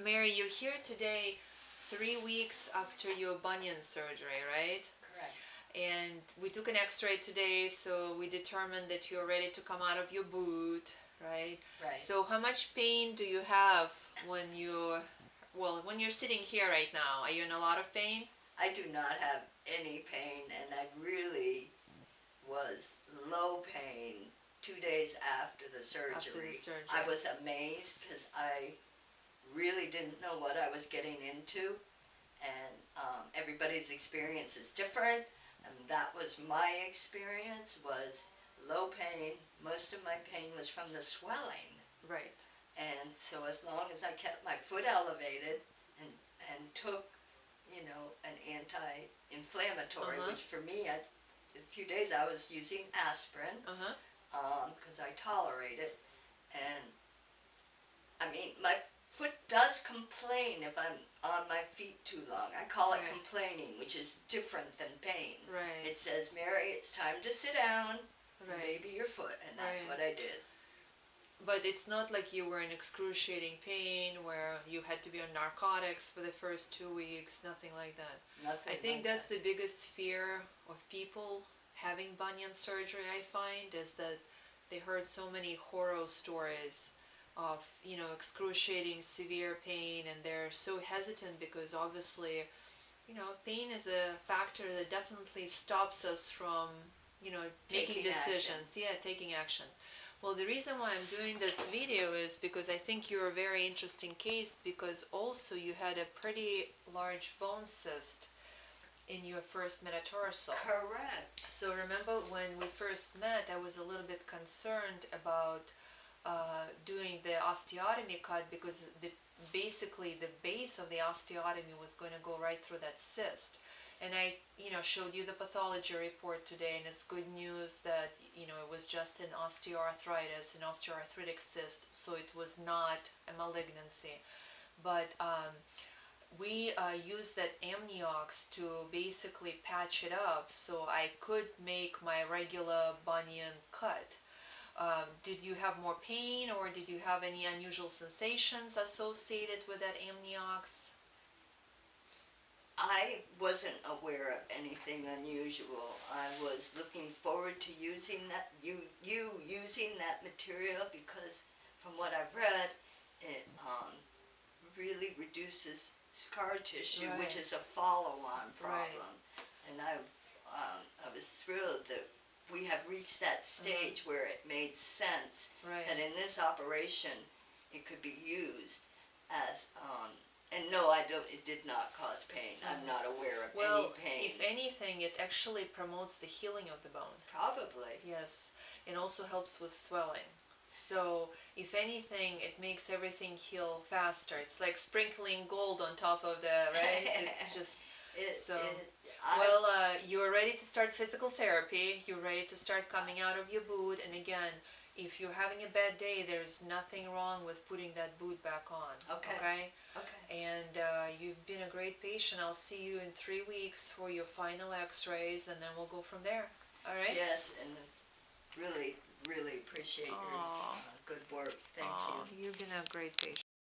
Mary, you're here today 3 weeks after your bunion surgery, right? Correct. And we took an x-ray today, so we determined that you're ready to come out of your boot, right? Right. So how much pain do you have when when you're sitting here right now? Are you in a lot of pain? I do not have any pain, and I really was low pain 2 days after the surgery. After the surgery. I was amazed because I really didn't know what I was getting into, and everybody's experience is different, and that was my experience, was low pain. Most of my pain was from the swelling. Right. And so as long as I kept my foot elevated and took, an anti-inflammatory, which for me, a few days I was using aspirin, because I tolerate it. And I mean, my foot does complain if I'm on my feet too long. I call it complaining, which is different than pain. Right. It says, Mary, it's time to sit down, and Right. baby your foot, and that's what I did. But it's not like you were in excruciating pain where you had to be on narcotics for the first 2 weeks, nothing like that. Nothing I think like that's that. the biggest fear of people having bunion surgery, I find, is that they heard so many horror stories of, excruciating severe pain, and they're so hesitant because obviously, pain is a factor that definitely stops us from, making decisions. Action. Yeah, taking actions. Well, the reason why I'm doing this video is because I think you're a very interesting case, because also you had a pretty large bone cyst in your first metatarsal. Correct. So remember when we first met, I was a little bit concerned about doing the osteotomy cut, because basically the base of the osteotomy was going to go right through that cyst. And I, showed you the pathology report today, and it's good news that, it was just an osteoarthritis, an osteoarthritic cyst, so it was not a malignancy. But we used that Amniox to basically patch it up so I could make my regular bunion cut. Did you have more pain, or did you have any unusual sensations associated with that Amniox? I wasn't aware of anything unusual. I was looking forward to using that, using that material, because from what I've read, it really reduces scar tissue, which is a follow-on problem. And I was thrilled that we have reached that stage where it made sense that in this operation it could be used as and no, it did not cause pain. I'm not aware of any pain. If anything, it actually promotes the healing of the bone. Probably. Yes. It also helps with swelling. So, if anything, it makes everything heal faster. It's like sprinkling gold on top of the, right? It's just... you're ready to start physical therapy. You're ready to start coming out of your boot. And again, if you're having a bad day, there's nothing wrong with putting that boot back on. Okay? And you've been a great patient. I'll see you in 3 weeks for your final x-rays, and then we'll go from there. All right? Yes, and really, really appreciate your good work. Thank you. You've been a great patient.